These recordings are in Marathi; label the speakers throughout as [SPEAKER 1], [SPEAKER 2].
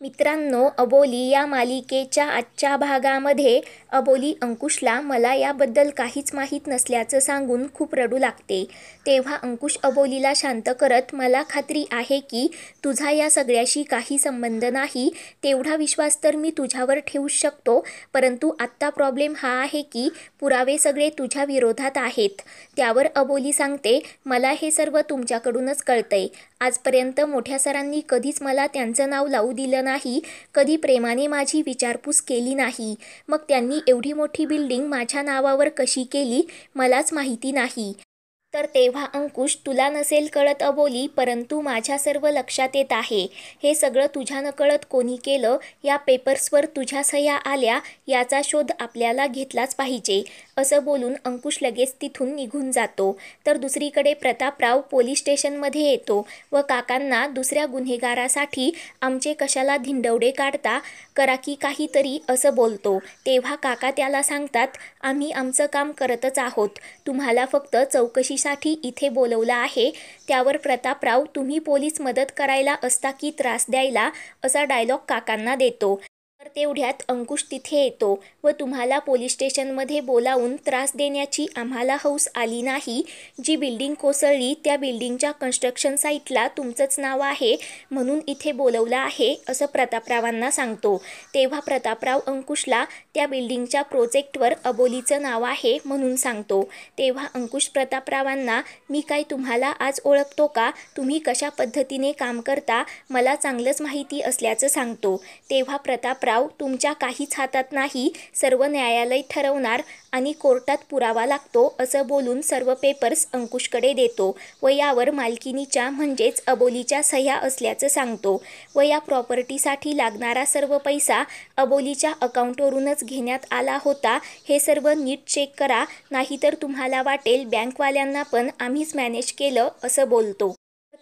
[SPEAKER 1] मित्रांनो, अबोली या मालिकेच्या आजच्या भागामध्ये अबोली अंकुशला मला याबद्दल काहीच माहीत नसल्याचं सांगून खूप रडू लागते. तेव्हा अंकुश अबोलीला शांत करत, मला खात्री आहे की तुझा या सगळ्याशी काही संबंध नाही, तेवढा विश्वास तर मी तुझ्यावर ठेवू शकतो, परंतु आत्ता प्रॉब्लेम हा आहे की पुरावे सगळे तुझ्या विरोधात आहेत. त्यावर अबोली सांगते, मला हे सर्व तुमच्याकडूनच कळतंय. आजपर्यंत मोठ्या सरांनी कधीच मला त्यांचं नाव लावू दिलं नाही, कधी प्रेमाने माझी विचारपूस केली नाही. मग त्यांनी एवढी मोठी बिल्डिंग माझ्या नावावर कशी केली मलाच माहिती नाही. तर तेव्हा अंकुश, तुला नसेल कळत अबोली, परंतु माझ्या सर्व लक्षात येत आहे. हे सगळं तुझ्या नकळत कोणी केलं, या पेपर्सवर तुझ्या सह्या आल्या, याचा शोध आपल्याला घेतलाच पाहिजे, असं बोलून अंकुश लगेच तिथून निघून जातो. तर दुसरीकडे प्रतापराव पोलीस स्टेशनमध्ये येतो व काकांना दुसऱ्या गुन्हेगारासाठी आमचे कशाला धिंडवडे काढता, करा की काहीतरी, असं बोलतो. तेव्हा काका त्याला सांगतात, आम्ही आमचं काम करतच आहोत, तुम्हाला फक्त चौकशीसाठी इथे बोलवलं आहे. त्यावर प्रतापराव, तुम्ही पोलीस मदत करायला असता की त्रास द्यायला, असा डायलॉग काकांना देतो. तर तेवढ्यात अंकुश तिथे येतो व तुम्हाला पोलीस स्टेशनमध्ये बोलावून त्रास देण्याची आम्हाला हौस आली नाही. जी बिल्डिंग कोसळली त्या बिल्डिंगच्या कन्स्ट्रक्शन साईटला तुमचंच नाव आहे, म्हणून इथे बोलवलं आहे, असं प्रतापरावांना सांगतो. तेव्हा प्रतापराव अंकुशला त्या बिल्डिंगच्या प्रोजेक्टवर अबोलीचं नाव आहे म्हणून सांगतो. तेव्हा अंकुश प्रतापरावांना, मी काय तुम्हाला आज ओळखतो का, तुम्ही कशा पद्धतीने काम करता मला चांगलंच माहिती असल्याचं सांगतो. तेव्हा प्रतापराव, तुमच्या काहीच हातात नाही, सर्व न्यायालय ठरवणार आणि कोर्टात पुरावा लागतो, असं बोलून सर्व पेपर्स अंकुशकडे देतो व यावर मालकिनीच्या म्हणजेच अबोलीच्या सह्या असल्याचं सांगतो व या प्रॉपर्टीसाठी लागणारा सर्व पैसा अबोलीच्या अकाउंटवरूनच घेण्यात आला होता, हे सर्व नीट चेक करा, नाहीतर तुम्हाला वाटेल बँकवाल्यांना पण आम्हीच मॅनेज केलं, असं बोलतो.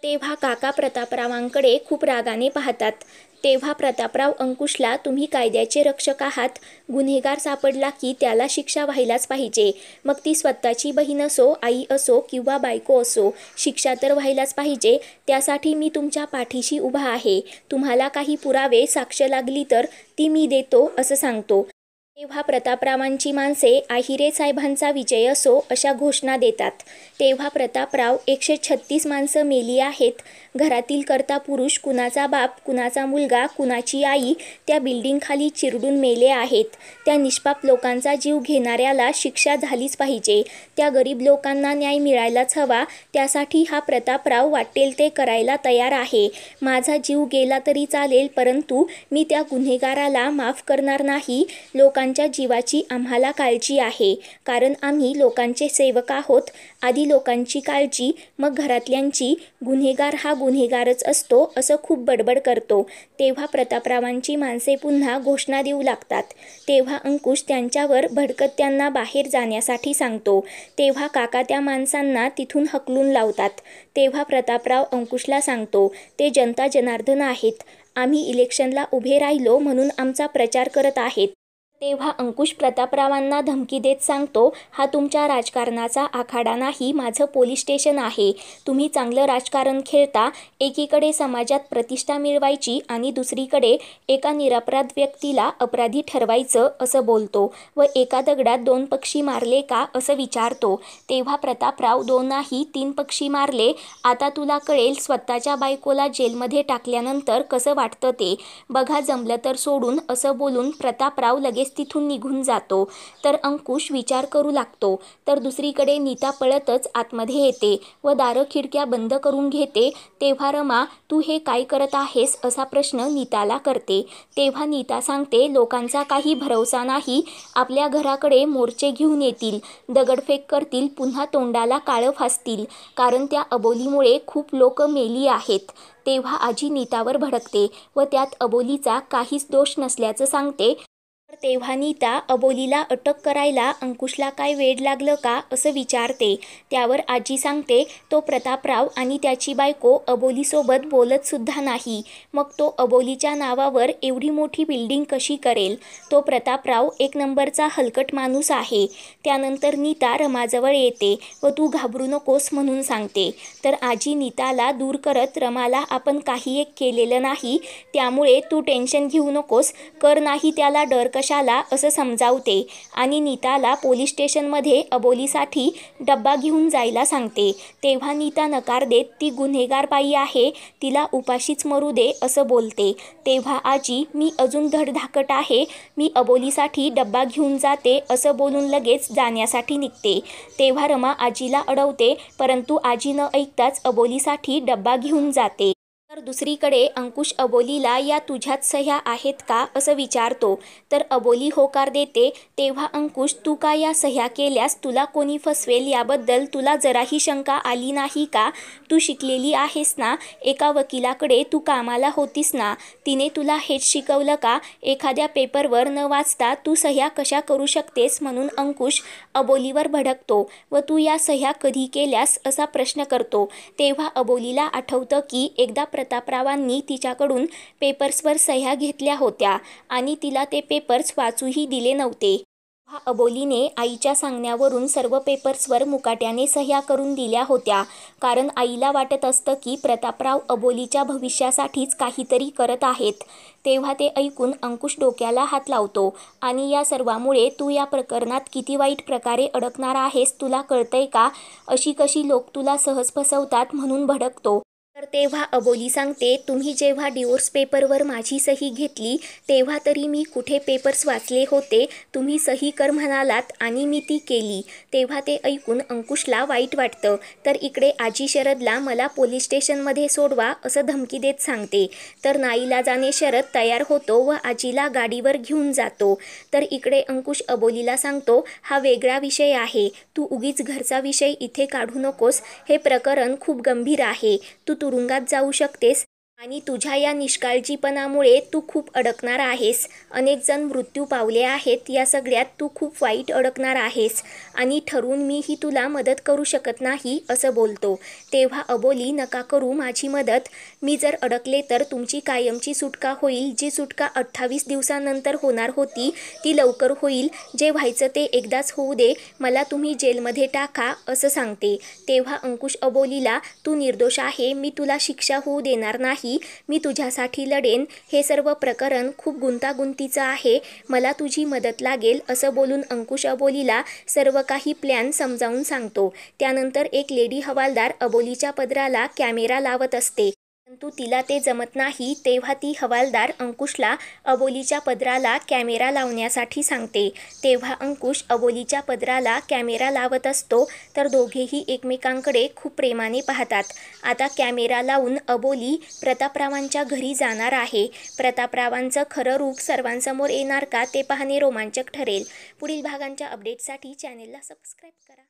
[SPEAKER 1] तेव्हा काका प्रतापरावांकडे खूप रागाने पाहतात. तेव्हा प्रतापराव अंकुशला, तुम्ही कायद्याचे रक्षक आहात, गुन्हेगार सापडला की त्याला शिक्षा व्हायलाच पाहिजे, मग ती स्वतःची बहीण असो, आई असो किंवा बायको असो, शिक्षा तर व्हायलाच पाहिजे. त्यासाठी मी तुमच्या पाठीशी उभा आहे, तुम्हाला काही पुरावे साक्ष लागली तर ती मी देतो, असं सांगतो. तेव्हा प्रतापरावांची माणसे आहिरे साहेबांचा विजय असो अशा घोषणा देतात. तेव्हा प्रतापराव, 136 माणसं मेली आहेत, घरातील कर्ता पुरुष, कुणाचा बाप, कुणाचा मुलगा, कुणाची आई त्या बिल्डिंगखाली चिरडून मेले आहेत. त्या निष्पाप लोकांचा जीव घेणाऱ्याला शिक्षा झालीच पाहिजे, त्या गरीब लोकांना न्याय मिळायलाच हवा, त्यासाठी हा प्रतापराव वाटेल ते करायला तयार आहे. माझा जीव गेला तरी चालेल, परंतु मी त्या गुन्हेगाराला माफ करणार नाही. लोकांच्या जीवाची आम्हाला काळजी आहे, कारण आम्ही लोकांचे सेवक आहोत. आधी लोकांची काळजी, मग घरातल्यांची. गुन्हेगार हा गुन्हेगारच असतो, असं खूप बडबड करतो. तेव्हा प्रतापरावांची माणसे पुन्हा घोषणा देऊ लागतात. तेव्हा अंकुश त्यांच्यावर भडकत त्यांना बाहेर जाण्यासाठी सांगतो. तेव्हा काका त्या माणसांना तिथून हकलून लावतात. तेव्हा प्रतापराव अंकुशला सांगतो, ते जनता जनार्दन आहेत, आम्ही इलेक्शनला उभे राहिलो म्हणून आमचा प्रचार करत आहेत. तेव्हा अंकुश प्रतापरावांना धमकी देत सांगतो, हा तुमच्या राजकारणाचा आखाडा नाही, माझं पोलीस स्टेशन आहे. तुम्ही चांगलं राजकारण खेळता, एकीकडे समाजात प्रतिष्ठा मिळवायची आणि दुसरीकडे एका निरपराध व्यक्तीला अपराधी ठरवायचं, असं बोलतो व एका दगडात 2 पक्षी मारले का, असं विचारतो. तेव्हा प्रतापराव, 2 नाही 3 पक्षी मारले, आता तुला कळेल स्वतःच्या बायकोला जेलमध्ये टाकल्यानंतर कसं वाटतं ते, बघा जमलं तर सोडून, असं बोलून प्रतापराव लगेच तिथून निघून जातो. तर अंकुश विचार करू लागतो. तर दुसरीकडे नीता पळतच आतमध्ये येते व दारं खिडक्या बंद करून घेते. तेव्हा रमा, तू हे काय करत आहेस, असा प्रश्न नीताला करते. तेव्हा नीता सांगते, लोकांचा काही भरवसा नाही, आपल्या घराकडे मोर्चे घेऊन येतील, दगडफेक करतील, पुन्हा तोंडाला काळं फासतील, कारण त्या अबोलीमुळे खूप लोक मेली आहेत. तेव्हा आजी नीतावर भडकते व त्यात अबोलीचा काहीच दोष नसल्याचं सांगते. तेव्हा नीता अबोलीला अटक करायला अंकुशला काय वेड लागलं का असं विचारते. त्यावर आजी सांगते तो प्रतापराव आणि त्याची बायको अबोलीसोबत बोलत सुद्धा नाही. मग तो अबोलीच्या नावावर एवढी मोठी बिल्डिंग कशी करेल? तो प्रतापराव एक नंबरचा हलकट माणूस आहे. त्यानंतर नीता रमाजवळ येते व तू घाबरू नकोस म्हणून सांगते. तर आजी नीताला दूर करत रमाला आपण काही एक केलेलं नाही, त्यामुळे तू टेन्शन घेऊ नकोस, कर नाही त्याला डर कशाला असं समजावते आणि नीताला पोलीस स्टेशनमध्ये अबोलीसाठी डब्बा घेऊन जायला सांगते. तेव्हा नीता नकार देत ती गुन्हेगार बाई आहे, तिला उपाशीच मरू दे असं बोलते. तेव्हा आजी मी अजून धडधाकट आहे, मी अबोलीसाठी डब्बा घेऊन जाते असं बोलून लगेच जाण्यासाठी निघते. तेव्हा रमा आजीला अडवते, परंतु आजी न ऐकताच अबोलीसाठी डब्बा घेऊन जाते. तर दुसरीकडे अंकुश अबोलीला या तुझ्यात सह्या आहेत का असं विचारतो. तर अबोली होकार देते. तेव्हा अंकुश तू का या सह्या केल्यास? तुला कोणी फसवेल याबद्दल तुला जराही शंका आली नाही का? तू शिकलेली आहेस ना, एका वकिलाकडे तू कामाला होतीस ना, तिने तुला हेच शिकवलं का? एखाद्या पेपरवर न वाचता तू सह्या कशा करू शकतेस? म्हणून अंकुश अबोलीवर भडकतो व तू या सह्या कधी केल्यास असा प्रश्न करतो. तेव्हा अबोलीला आठवतं की एकदा प्रतापरावांनी तिच्याकडून पेपर्सवर सह्या घेतल्या होत्या आणि तिला ते पेपर्स वाचूही दिले नव्हते. अबोलीने आईच्या सांगण्यावरून सर्व पेपर्सवर मुकाट्याने सह्या करून दिल्या होत्या, कारण आईला वाटत असतं की प्रतापराव अबोलीच्या भविष्यासाठीच काहीतरी करत आहेत. तेव्हा ते ऐकून अंकुश डोक्याला हात लावतो आणि या सर्वामुळे तू या प्रकरणात किती वाईट प्रकारे अडकणार आहेस तुला कळतंय का? अशी कशी लोक तुला सहज फसवतात म्हणून भडकतो. तर तेव्हा अबोली सांगते तुम्ही जेव्हा डिवोर्स पेपरवर माझी सही घेतली तेव्हा तरी मी कुठे पेपर्स वाचले होते? तुम्ही सही कर म्हणालात आणि मी ती केली. तेव्हा ते ऐकून अंकुशला वाईट वाटतं. तर इकडे आजी शरदला मला पोलीस स्टेशनमध्ये सोडवा असं धमकी देत सांगते. तर नाईलाजाने शरद तयार होतो व आजीला गाडीवर घेऊन जातो. तर इकडे अंकुश अबोलीला सांगतो हा वेगळा विषय आहे, तू उगीच घरचा विषय इथे काढू नकोस, हे प्रकरण खूप गंभीर आहे, तू तुरुंगात जाऊ शकतेस आणि तुझ्या या निष्काळजीपणामुळे तू खूप अडकणार आहेस. अनेक जण मृत्यू पावले आहेत, या सगळ्यात तू खूप वाईट अडकणार आहेस आणि ठरवून मीही तुला मदत करू शकत नाही असं बोलतो. तेव्हा अबोली नका करू माझी मदत, मी जर अडकले तर तुमची कायमची सुटका होईल. जी सुटका 28 दिवसानंतर होणार होती ती लवकर होईल. जे व्हायचं ते एकदाच होऊ दे, मला तुम्ही जेलमध्ये टाका असं सांगते. तेव्हा अंकुश अबोलीला तू निर्दोष आहे, मी तुला शिक्षा होऊ देणार नाही, मी तुझ्यासाठी लढेन, हे सर्व प्रकरण खूप गुंतागुंतीचं आहे, मला तुझी मदत लागेल असं बोलून अंकुश अबोलीला सर्व काही प्लॅन समजावून सांगतो. त्यानंतर एक लेडी हवालदार अबोलीच्या पदराला कॅमेरा लावत असते, परंतु तिला ते जमत नाही. तेव्हा ती हवालदार अंकुशला अबोलीच्या पदराला कॅमेरा लावण्यासाठी सांगते. तेव्हा अंकुश अबोलीच्या पदराला कॅमेरा लावत असतो. तर दोघेही एकमेकांकडे खूप प्रेमाने पाहतात. आता कॅमेरा लावून अबोली प्रतापरावांच्या घरी जाणार आहे. प्रतापरावांचं खरं रूप सर्वांसमोर येणार का ते पाहणे रोमांचक ठरेल. पुढील भागांच्या अपडेटसाठी चॅनेलला सबस्क्राईब करा.